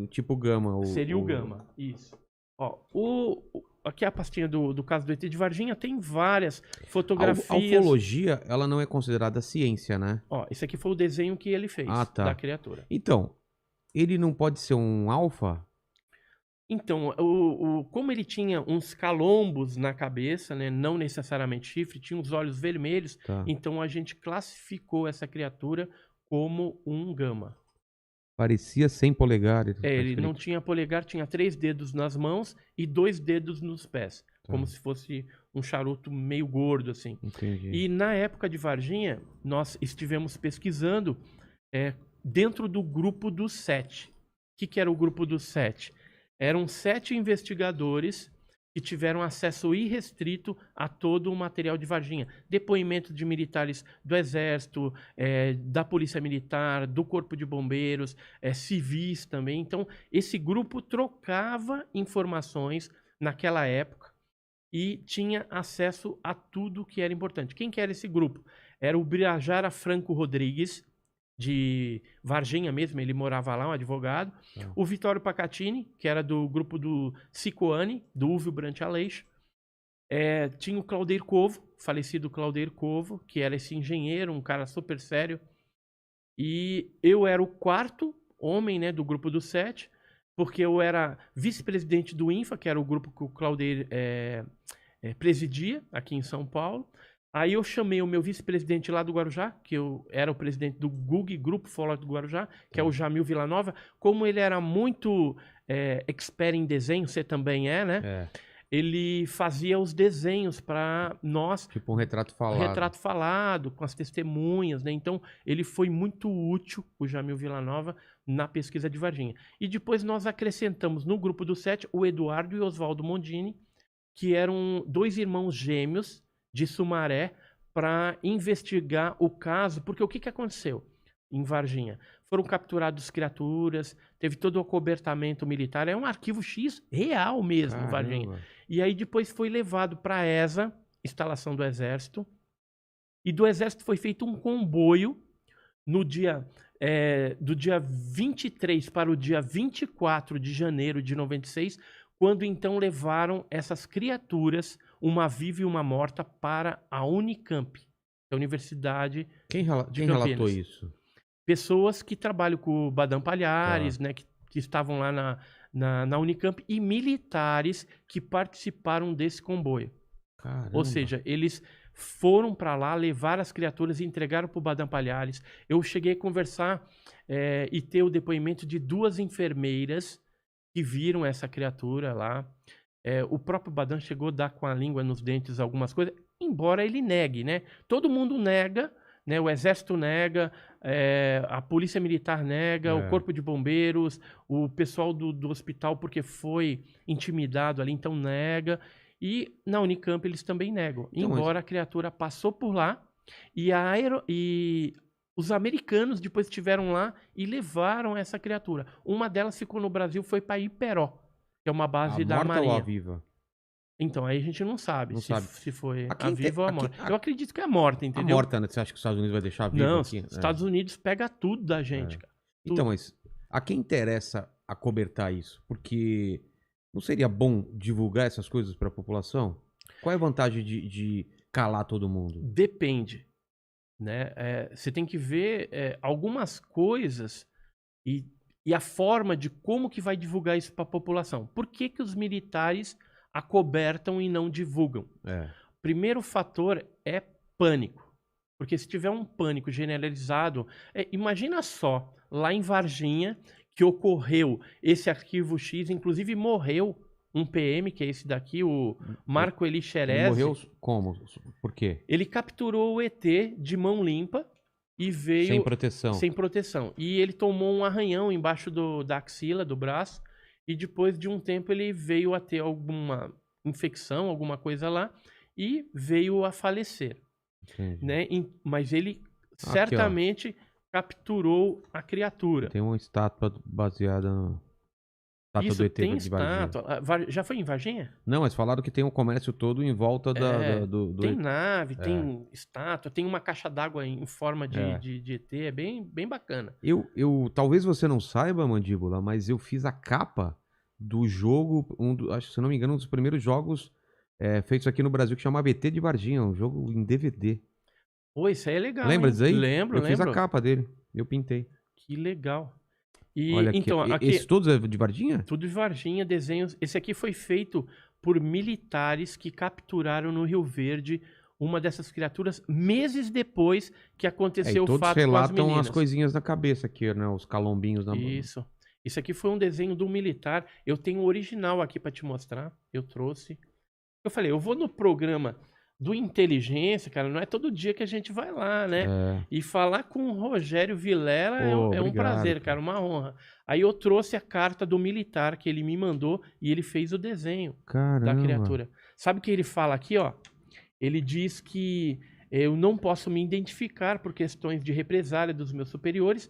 Tipo Gama. Seria o Gama, isso. Ó, aqui a pastinha do caso do ET de Varginha tem várias A fotografias. ufologia, ela não é considerada ciência, né? Ó, esse aqui foi o desenho que ele Ah, fez da tá. criatura. Então, ele não pode ser um alfa? Então, como ele tinha uns calombos na cabeça, né, não necessariamente chifre, tinha os olhos vermelhos, Tá. então a gente classificou essa criatura como um gama. Parecia 100 polegares, tá Ele não escrito. tinha polegar, tinha 3 dedos nas mãos e 2 dedos nos pés, Tá. como se fosse um charuto meio gordo, assim. Entendi. E na época de Varginha, nós estivemos pesquisando dentro do grupo dos 7. O que era o grupo dos 7? Eram 7 investigadores que tiveram acesso irrestrito a todo o material de Varginha. Depoimento de militares do Exército, da Polícia Militar, do Corpo de Bombeiros, civis também. Então, esse grupo trocava informações naquela época e tinha acesso a tudo que era importante. Quem que era esse grupo? Era o Birajara Franco Rodrigues, de Varginha mesmo, ele morava lá, um advogado. O Vitório Pacatini, que era do grupo do Cicoane, do Úvio Brant Aleixo. Tinha o Claudeir Covo, falecido Claudeir Covo, que era esse engenheiro, um cara super sério. E eu era o quarto homem, né, do grupo dos 7, porque eu era vice-presidente do INFA, que era o grupo que o Claudeir presidia aqui em São Paulo. Aí eu chamei o meu vice-presidente lá do Guarujá, que eu era o presidente do GUG, Grupo Ufológico do Guarujá, que é o Jamil Villanova. Como ele era muito expert em desenho, você também é, né? Ele fazia os desenhos para nós. Tipo um retrato falado. Retrato falado, com as testemunhas, né? Então, ele foi muito útil, o Jamil Villanova, na pesquisa de Varginha. E depois nós acrescentamos no grupo do 7 o Eduardo e Oswaldo Mondini, que eram 2 irmãos gêmeos de Sumaré, para investigar o caso, porque o que aconteceu em Varginha? Foram capturados criaturas, teve todo o acobertamento militar, é um arquivo X real mesmo, Caramba. Varginha. E aí depois foi levado para a ESA, instalação do Exército, e do Exército foi feito um comboio no dia do dia 23 para o dia 24 de janeiro de 96, quando então levaram essas criaturas, uma viva e uma morta, para a Unicamp, a Universidade Quem de relatou Campinas. isso? Pessoas que trabalham com o Badam Palhares, né, que estavam lá na Unicamp, e militares que participaram desse comboio. Caramba. Ou seja, eles foram para lá, levaram as criaturas e entregaram para o Badam Palhares. Eu cheguei a conversar e ter o depoimento de 2 enfermeiras que viram essa criatura lá. O próprio Badam chegou a dar com a língua nos dentes algumas coisas, embora ele negue, né? Todo mundo nega, né? O Exército nega, a Polícia Militar nega, o Corpo de Bombeiros, o pessoal do hospital, porque foi intimidado ali, então nega. E na Unicamp eles também negam, Então, embora a criatura passou por lá e os americanos depois estiveram lá e levaram essa criatura. Uma delas ficou no Brasil, foi para Iperó, que é uma base da morta Marinha. ou a viva? Então, aí a gente não sabe, se foi a viva ou a morta. Eu acredito que é a morta, entendeu? A morta, né? Você acha que os Estados Unidos vai deixar viva Não, aqui? os Estados Unidos pega tudo da gente, cara. Tudo. Então, mas a quem interessa acobertar isso? Porque não seria bom divulgar essas coisas para a população? Qual é a vantagem de calar todo mundo? Depende, né? Você tem que ver algumas coisas e a forma de como que vai divulgar isso para a população. Por que os militares acobertam e não divulgam? Primeiro fator é pânico. Porque se tiver um pânico generalizado, imagina só, lá em Varginha, que ocorreu esse arquivo X, inclusive morreu um PM, que é esse daqui, o Marco Eli Xerez. Ele morreu como? Por quê? Ele capturou o ET de mão limpa e veio... Sem proteção. Sem proteção. E ele tomou um arranhão embaixo da axila, do braço, e depois de um tempo ele veio a ter alguma infecção, alguma coisa lá, e veio a falecer. Né? Mas ele certamente capturou a criatura. Tem uma estátua baseada no... Estátua do Isso, ET tem de Varginha. estátua. Já foi em Varginha? Não, mas falaram que tem um comércio todo em volta do Tem ET. nave, É, tem estátua, tem uma caixa d'água em forma é. de ET, é bem bacana. Talvez você não saiba, Mandíbula, mas eu fiz a capa do jogo, acho que se eu não me engano, um dos primeiros jogos feitos aqui no Brasil que chamava ET de Varginha, um jogo em DVD. Pô, isso aí é legal, Lembra hein? disso aí? Lembro, Eu fiz a lembro. capa dele, eu pintei. Que legal. E Olha aqui, então, esse aqui, todos é de Varginha? tudo de Varginha, desenhos. Esse aqui foi feito por militares que capturaram no Rio Verde uma dessas criaturas meses depois que E aconteceu o todos fato com as relatam as meninas. coisinhas na cabeça aqui, né? Os calombinhos na mão. Isso. Isso aqui foi um desenho do militar. Eu tenho o original aqui para te mostrar. Eu trouxe. Eu falei, eu vou no programa do Inteligência, cara, não é todo dia que a gente vai lá, né? É. E falar com o Rogério Vilela Pô, é um obrigado, prazer, cara, uma honra. Aí eu trouxe a carta do militar que ele me mandou e ele fez o desenho da Caramba. criatura. Sabe o que ele fala aqui, ó? Ele diz que eu não posso me identificar por questões de represália dos meus superiores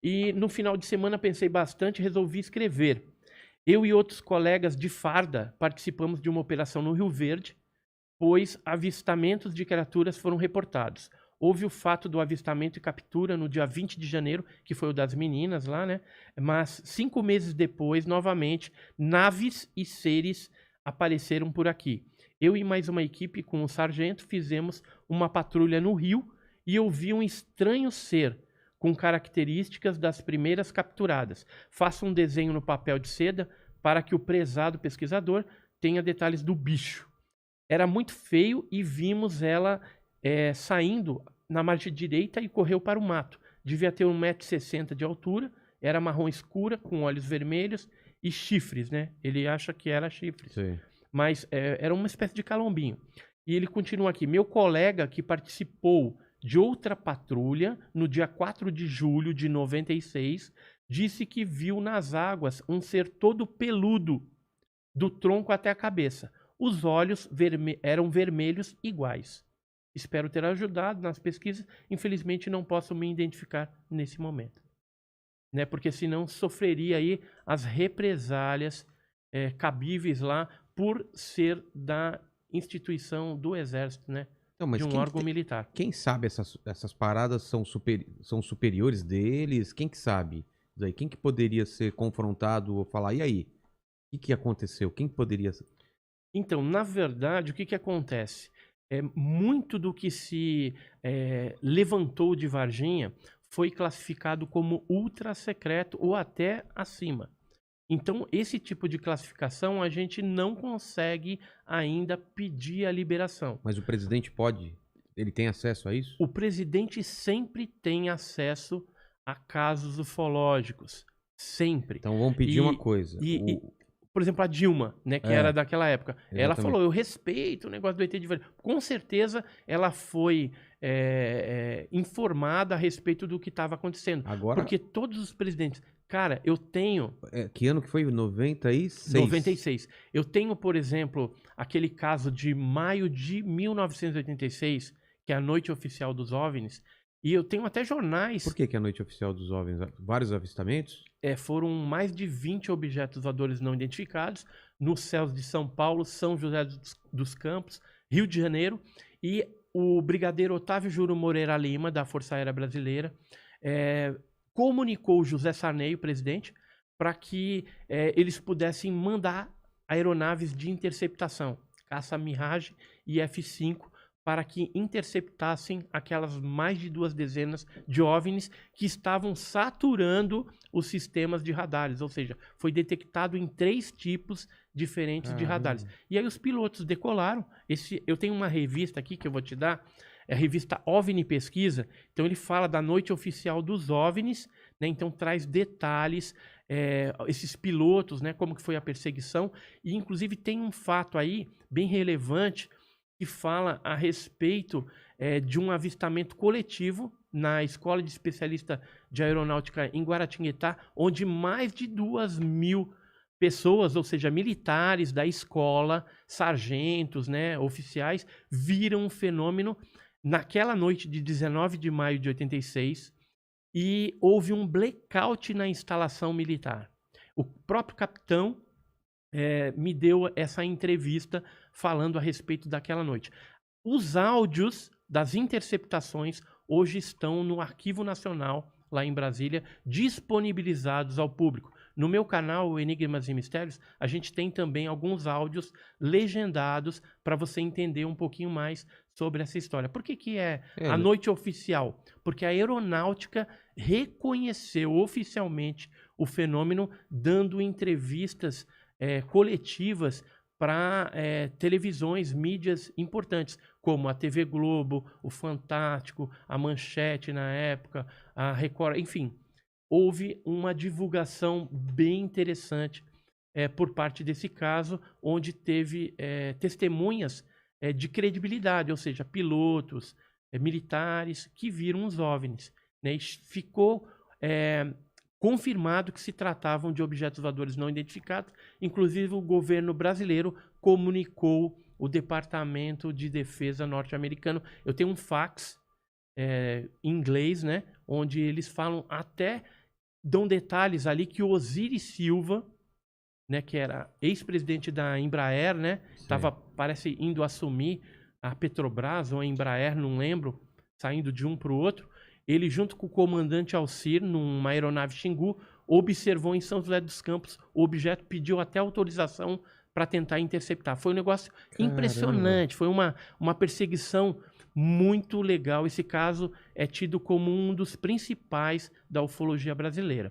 e no final de semana pensei bastante e resolvi escrever. Eu e outros colegas de farda participamos de uma operação no Rio Verde, pois avistamentos de criaturas foram reportados. Houve o fato do avistamento e captura no dia 20 de janeiro, que foi o das meninas lá, né? Mas 5 meses depois, novamente, naves e seres apareceram por aqui. Eu e mais uma equipe com o sargento fizemos uma patrulha no rio e eu vi um estranho ser com características das primeiras capturadas. Faça um desenho no papel de seda para que o prezado pesquisador tenha detalhes do bicho. Era muito feio e vimos ela saindo na margem direita e correu para o mato. Devia ter 1,60 m de altura, era marrom escura, com olhos vermelhos e chifres, né? Ele acha que era chifres. Sim. Mas era uma espécie de calombinho. E ele continua aqui. Meu colega que participou de outra patrulha no dia 4 de julho de 96 disse que viu nas águas um ser todo peludo do tronco até a cabeça. Os olhos eram vermelhos iguais. Espero ter ajudado nas pesquisas. Infelizmente não posso me identificar nesse momento, né? Porque senão sofreria aí as represálias cabíveis lá por ser da instituição do Exército, né? Não, mas de um órgão militar. Quem sabe essas paradas são superiores deles? Quem que sabe? Daí, quem que poderia ser confrontado ou falar, e aí? O que aconteceu? Quem que poderia ser? Então, na verdade, o que acontece? Muito do que se levantou de Varginha foi classificado como ultra secreto ou até acima. Então, esse tipo de classificação a gente não consegue ainda pedir a liberação. Mas o presidente pode? Ele tem acesso a isso? O presidente sempre tem acesso a casos ufológicos. Sempre. Então vamos pedir uma coisa. Por exemplo, a Dilma, né, que era daquela época, exatamente. ela falou, eu respeito o negócio do ET de Varginha. Com certeza ela foi informada a respeito do que estava acontecendo. Agora, porque todos os presidentes... Cara, eu tenho... que ano que foi? 96? 96. Eu tenho, por exemplo, aquele caso de maio de 1986, que é a Noite Oficial dos OVNIs, e eu tenho até jornais... Por que é a Noite Oficial dos OVNIs? Vários avistamentos? Foram mais de 20 objetos voadores não identificados nos céus de São Paulo, São José dos Campos, Rio de Janeiro, e o brigadeiro Otávio Júlio Moreira Lima, da Força Aérea Brasileira, comunicou o José Sarney, o presidente, para que eles pudessem mandar aeronaves de interceptação, caça Mirage e F-5, para que interceptassem aquelas mais de 2 dezenas de OVNIs que estavam saturando os sistemas de radares, ou seja, foi detectado em 3 tipos diferentes de radares. E aí os pilotos decolaram. Eu tenho uma revista aqui que eu vou te dar, é a revista OVNI Pesquisa, então ele fala da Noite Oficial dos OVNIs, né? Então traz detalhes, esses pilotos, né? Como que foi a perseguição, e inclusive tem um fato aí bem relevante que fala a respeito de um avistamento coletivo na Escola de Especialista de Aeronáutica em Guaratinguetá, onde mais de 2.000 pessoas, ou seja, militares da escola, sargentos, né, oficiais, viram um fenômeno naquela noite de 19 de maio de 86 e houve um blackout na instalação militar. O próprio capitão me deu essa entrevista falando a respeito daquela noite. Os áudios das interceptações hoje estão no Arquivo Nacional, lá em Brasília, disponibilizados ao público. No meu canal, Enigmas e Mistérios, a gente tem também alguns áudios legendados para você entender um pouquinho mais sobre essa história. Por que é a noite oficial? Porque a aeronáutica reconheceu oficialmente o fenômeno, dando entrevistas coletivas para televisões, mídias importantes, como a TV Globo, o Fantástico, a Manchete na época, a Record, enfim. Houve uma divulgação bem interessante por parte desse caso, onde teve testemunhas de credibilidade, ou seja, pilotos, militares que viram os OVNIs, né? E ficou confirmado que se tratavam de objetos voadores não identificados. Inclusive, o governo brasileiro comunicou o Departamento de Defesa norte-americano. Eu tenho um fax em inglês, né, onde eles falam até, dão detalhes ali que o Osiris Silva, né, que era ex-presidente da Embraer, né, estava, parece, indo assumir a Petrobras ou a Embraer, não lembro, saindo de um para o outro. Ele, junto com o comandante Alcir, numa aeronave Xingu, observou em São José dos Campos o objeto, pediu até autorização para tentar interceptar. Foi um negócio impressionante, foi uma perseguição muito legal. Esse caso é tido como um dos principais da ufologia brasileira.